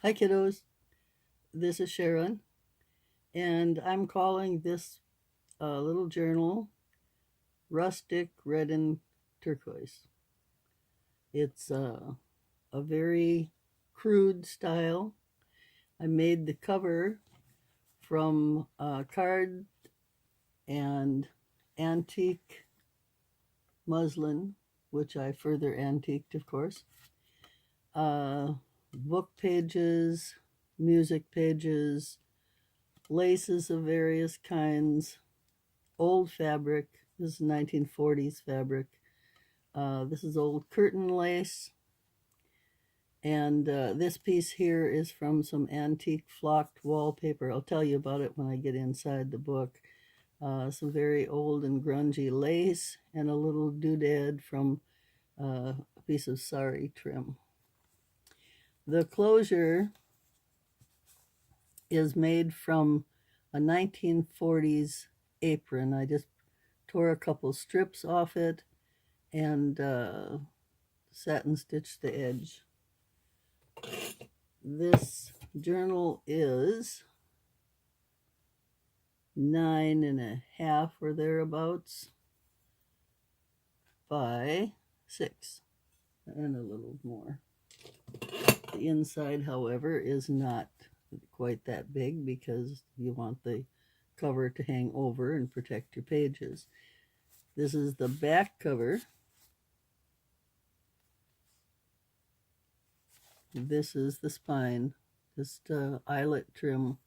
Hi, kiddos. This is Sharon, and I'm calling this little journal Rustic Red and Turquoise. It's a very crude style. I made the cover from card and antique muslin, which I further antiqued, of course. Book pages, music pages, laces of various kinds, old fabric. This is 1940s fabric. This is old curtain lace. And this piece here is from some antique flocked wallpaper. I'll tell you about it when I get inside the book. Some very old and grungy lace and a little doodad from a piece of sari trim. The closure is made from a 1940s apron. I just tore a couple strips off it and satin stitched the edge. This journal is 9.5 or thereabouts by 6 and a little more. The inside, however, is not quite that big because you want the cover to hang over and protect your pages. This is the back cover. This is the spine, just eyelet trim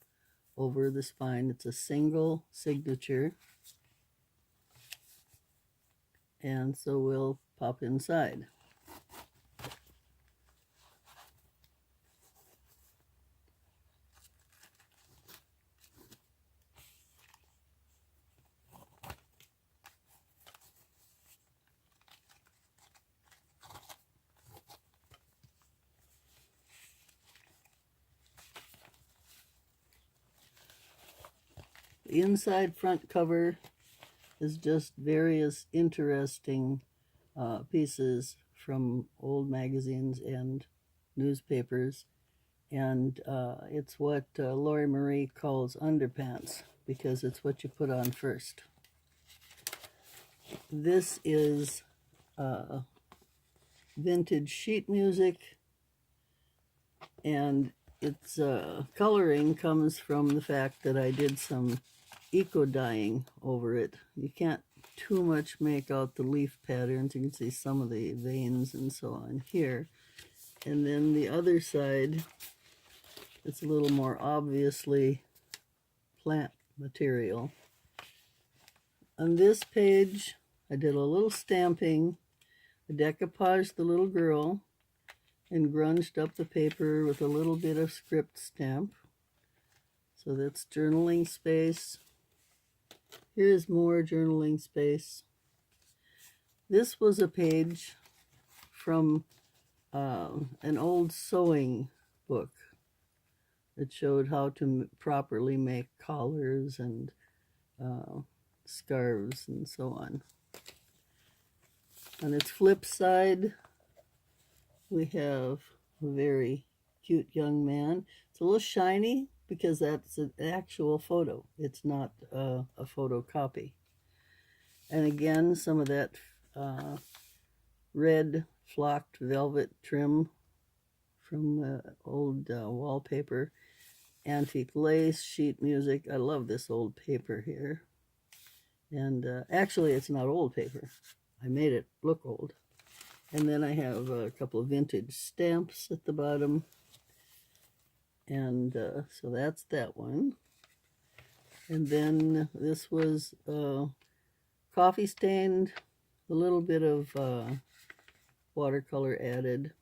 over the spine. It's a single signature. And so we'll pop inside. The inside front cover is just various interesting pieces from old magazines and newspapers. And it's what Lori Marie calls underpants because it's what you put on first. This is vintage sheet music, and its coloring comes from the fact that I did some eco dyeing over it. You can't too much make out the leaf patterns. You can see some of the veins and so on here. And then the other side, it's a little more obviously plant material. On this page, I did a little stamping. I decoupaged the little girl and grunged up the paper with a little bit of script stamp. So that's journaling space. Here's more journaling space. This was a page from an old sewing book that showed how to properly make collars and scarves and so on. On its flip side, we have a very cute young man. It's a little shiny because that's an actual photo. It's not a photocopy. And again, some of that red flocked velvet trim from old wallpaper, antique lace, sheet music. I love this old paper here. And actually, it's not old paper. I made it look old. And then I have a couple of vintage stamps at the bottom. And so that's that one. And then this was coffee stained, a little bit of watercolor added,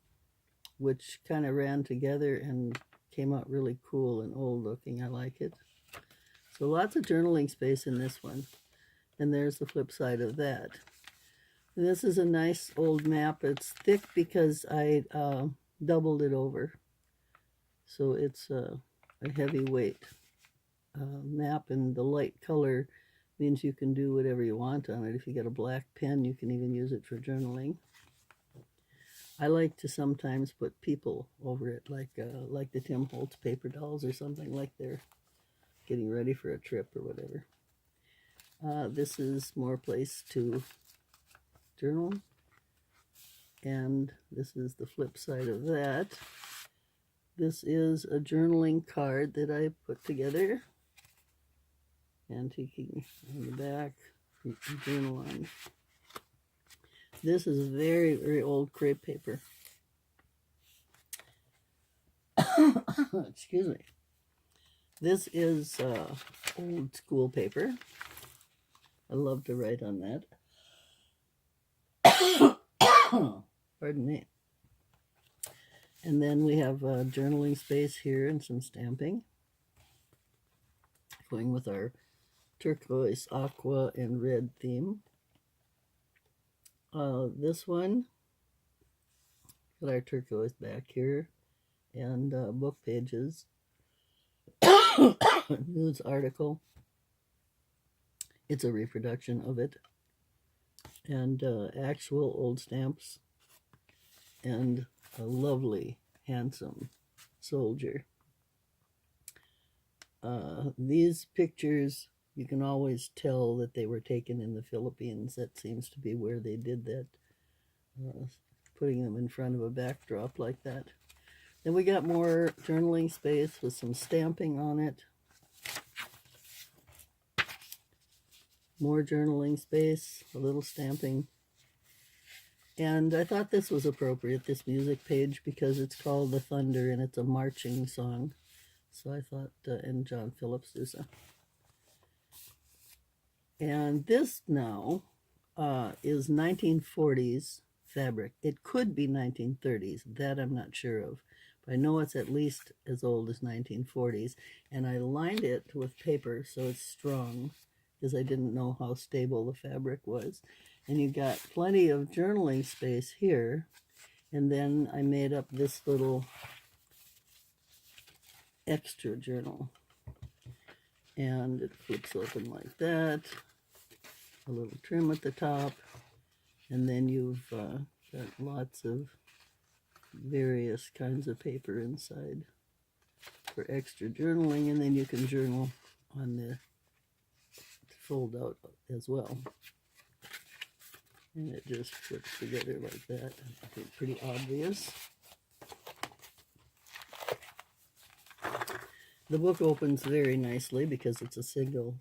which kind of ran together and came out really cool and old looking. I like it. So lots of journaling space in this one. And there's the flip side of that. And this is a nice old map. It's thick because I doubled it over. So it's a heavyweight map, and the light color means you can do whatever you want on it. If you get a black pen, you can even use it for journaling. I like to sometimes put people over it, like the Tim Holtz paper dolls or something, like they're getting ready for a trip or whatever. This is more place to journal, and this is the flip side of that. This is a journaling card that I put together, antiquing on the back, you can journal on. This is very, very old crepe paper. Excuse me. This is old school paper. I love to write on that. Pardon me. And then we have a journaling space here and some stamping, going with our turquoise, aqua, and red theme. This one, got our turquoise back here, and book pages, news article. It's a reproduction of it, and actual old stamps, and a lovely, handsome soldier. These pictures, you can always tell that they were taken in the Philippines. That seems to be where they did that, putting them in front of a backdrop like that. Then we got more journaling space with some stamping on it. More journaling space, a little stamping. And I thought this was appropriate, this music page, because it's called The Thunder and it's a marching song. So I thought, and John Philip Sousa. And this now is 1940s fabric. It could be 1930s, that I'm not sure of. But I know it's at least as old as 1940s. And I lined it with paper so it's strong, because I didn't know how stable the fabric was. And you got plenty of journaling space here. And then I made up this little extra journal. And it flips open like that. A little trim at the top. And then you've got lots of various kinds of paper inside for extra journaling. And then you can journal on the fold out as well. And it just flips together like that. I think pretty obvious. The book opens very nicely because it's a single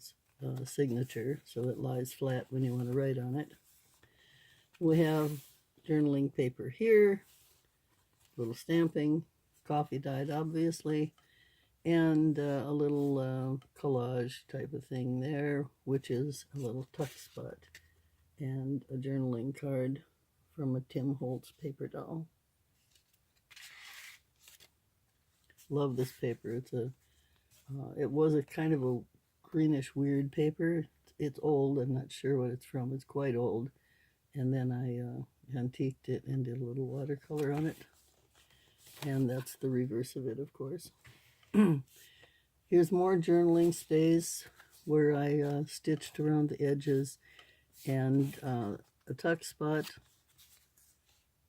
signature, so it lies flat when you want to write on it. We have journaling paper here, little stamping, coffee dyed obviously, and a little collage type of thing there, which is a little tuck spot, and a journaling card from a Tim Holtz paper doll. Love this paper. It was a kind of a greenish weird paper. It's old. I'm not sure what it's from. It's quite old. And then I antiqued it and did a little watercolor on it. And that's the reverse of it, of course. Here's more journaling space where I stitched around the edges, and a tuck spot,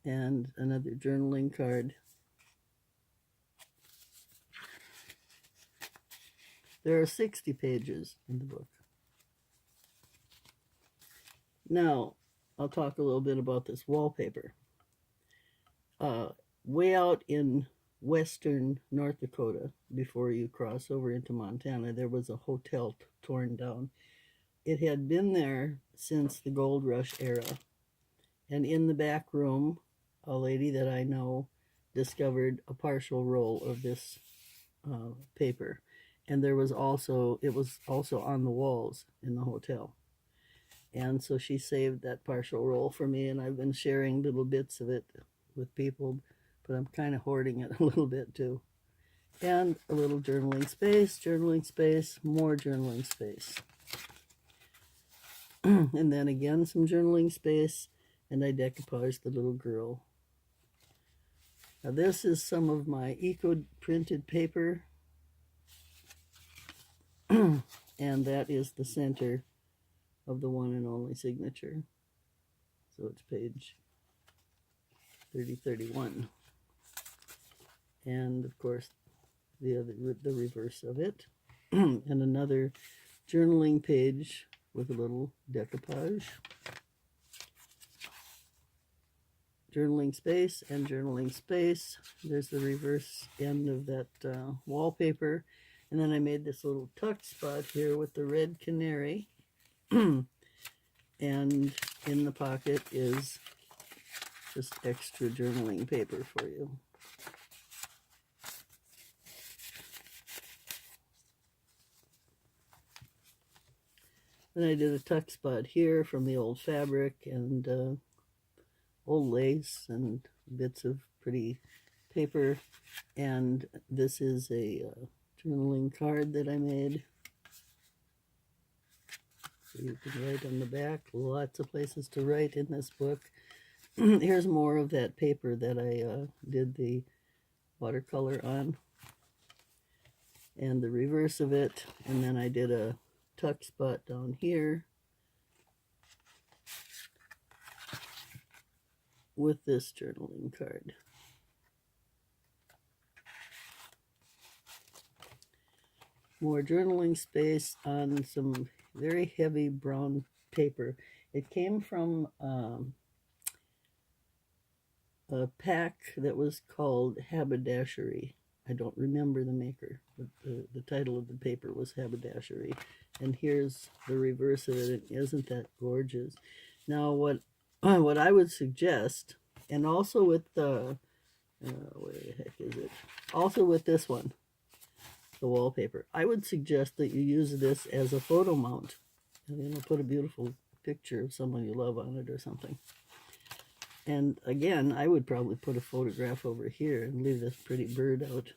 and another journaling card. There are 60 pages in the book. Now, I'll talk a little bit about this wallpaper. Way out in western North Dakota, before you cross over into Montana, there was a hotel torn down. It had been there since the gold rush era. And in the back room, a lady that I know discovered a partial roll of this paper. And it was also on the walls in the hotel. And so she saved that partial roll for me, and I've been sharing little bits of it with people, but I'm kind of hoarding it a little bit too. And a little journaling space, more journaling space. And then again some journaling space, and I decoupaged the little girl. Now this is some of my eco-printed paper. And that is the center of the one and only signature. So it's page 3031. And of course, the reverse of it. And another journaling page with a little decoupage. Journaling space and journaling space. There's the reverse end of that wallpaper. And then I made this little tuck spot here with the red canary. And in the pocket is just extra journaling paper for you. Then I did a tuck spot here from the old fabric and old lace and bits of pretty paper. And this is a journaling card that I made. So you can write on the back. Lots of places to write in this book. Here's more of that paper that I did the watercolor on. And the reverse of it. And then I did a tuck spot down here with this journaling card. More journaling space on some very heavy brown paper. It came from a pack that was called Haberdashery. I don't remember the maker, but the title of the paper was Haberdashery. And here's the reverse of it. Isn't that gorgeous? Now, what I would suggest, and also with the, where the heck is it? Also with this one, the wallpaper, I would suggest that you use this as a photo mount. And, you know, put a beautiful picture of someone you love on it or something. And again, I would probably put a photograph over here and leave this pretty bird out.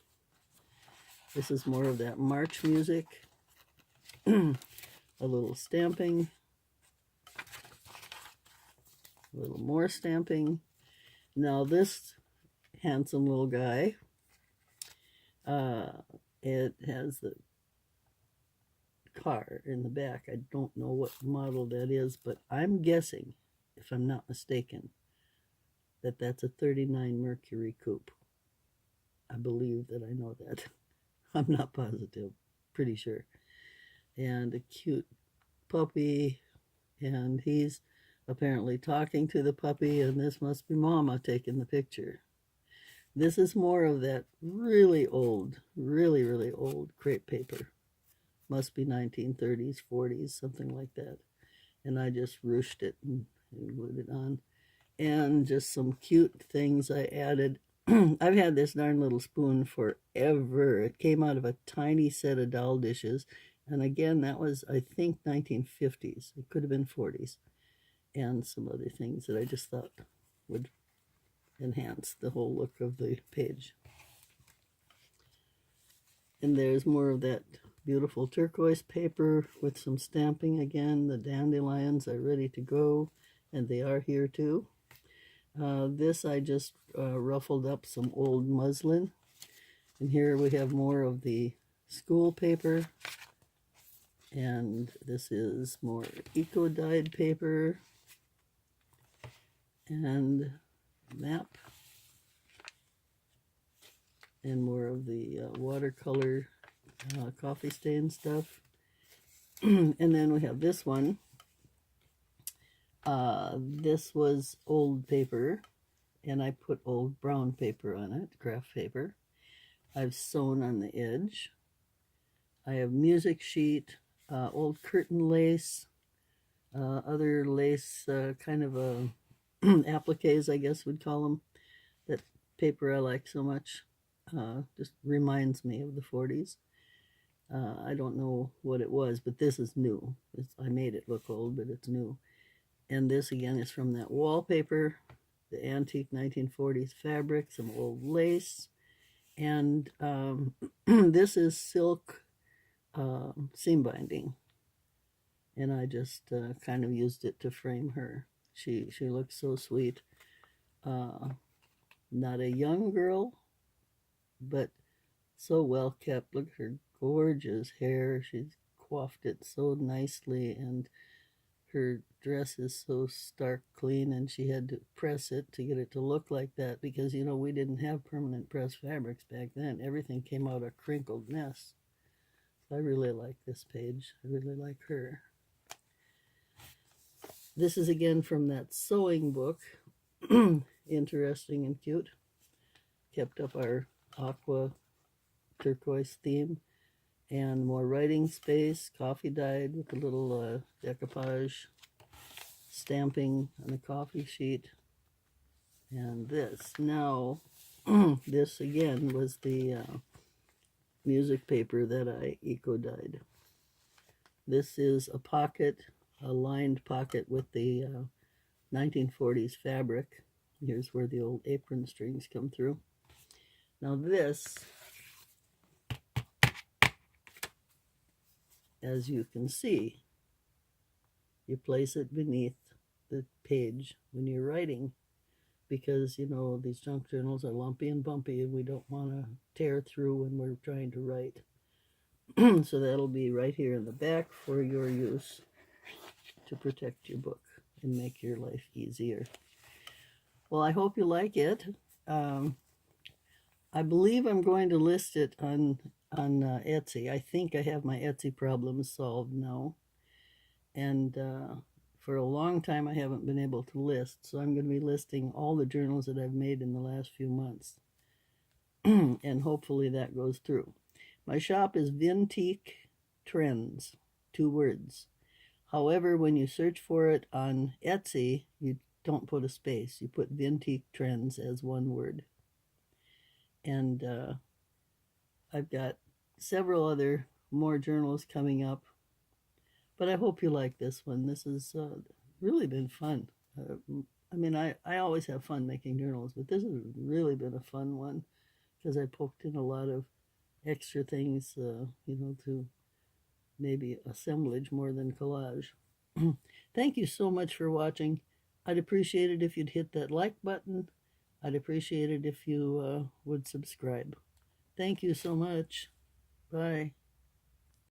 This is more of that March music. A little stamping. A little more stamping. Now this handsome little guy, it has the car in the back. I don't know what model that is, but I'm guessing, if I'm not mistaken, that that's a 39 Mercury coupe. I believe that I know that. I'm not positive. Pretty sure. And a cute puppy. And he's apparently talking to the puppy. And this must be Mama taking the picture. This is more of that really old, really, really old crepe paper. Must be 1930s, 40s, something like that. And I just ruched it and glued it on. And just some cute things I added. I've had this darn little spoon forever. It came out of a tiny set of doll dishes. And again, that was, I think, 1950s. It could have been 40s. And some other things that I just thought would enhance the whole look of the page. And there's more of that beautiful turquoise paper with some stamping again. The dandelions are ready to go, and they are here too. This I just ruffled up some old muslin. And here we have more of the school paper. And this is more eco-dyed paper. And map. And more of the watercolor coffee stain stuff. And then we have this one. This was old paper, and I put old brown paper on it, craft paper. I've sewn on the edge. I have music sheet, old curtain lace, other lace, kind of appliques, I guess we'd call them. That paper I like so much. Just reminds me of the 40s. I don't know what it was, but this is new. I made it look old, but it's new. And this again is from that wallpaper, the antique 1940s fabric, some old lace. And this is silk seam binding. And I just kind of used it to frame her. She looks so sweet. Not a young girl, but so well kept. Look at her gorgeous hair. She's coiffed it so nicely, and her dress is so stark clean, and she had to press it to get it to look like that because, you know, we didn't have permanent press fabrics back then. Everything came out a crinkled mess. So I really like this page. I really like her. This is again from that sewing book. Interesting and cute. Kept up our aqua turquoise theme. And more writing space, coffee dyed with a little decoupage stamping on a coffee sheet. And this. Now, this again was the music paper that I eco-dyed. This is a pocket, a lined pocket with the 1940s fabric. Here's where the old apron strings come through. Now this, as you can see, you place it beneath the page when you're writing because, you know, these junk journals are lumpy and bumpy and we don't want to tear through when we're trying to write. So that'll be right here in the back for your use to protect your book and make your life easier. Well, I hope you like it. I believe I'm going to list it on Etsy. I think I have my Etsy problems solved now. And for a long time I haven't been able to list, so I'm going to be listing all the journals that I've made in the last few months. And hopefully that goes through. My shop is Vintique Trends, 2 words. However, when you search for it on Etsy, you don't put a space. You put Vintique Trends as 1 word. And I've got several other more journals coming up. But I hope you like this one. This has really been fun. I mean, I always have fun making journals, but this has really been a fun one because I poked in a lot of extra things, you know, to maybe assemblage more than collage. Thank you so much for watching. I'd appreciate it if you'd hit that like button. I'd appreciate it if you would subscribe. Thank you so much. Bye.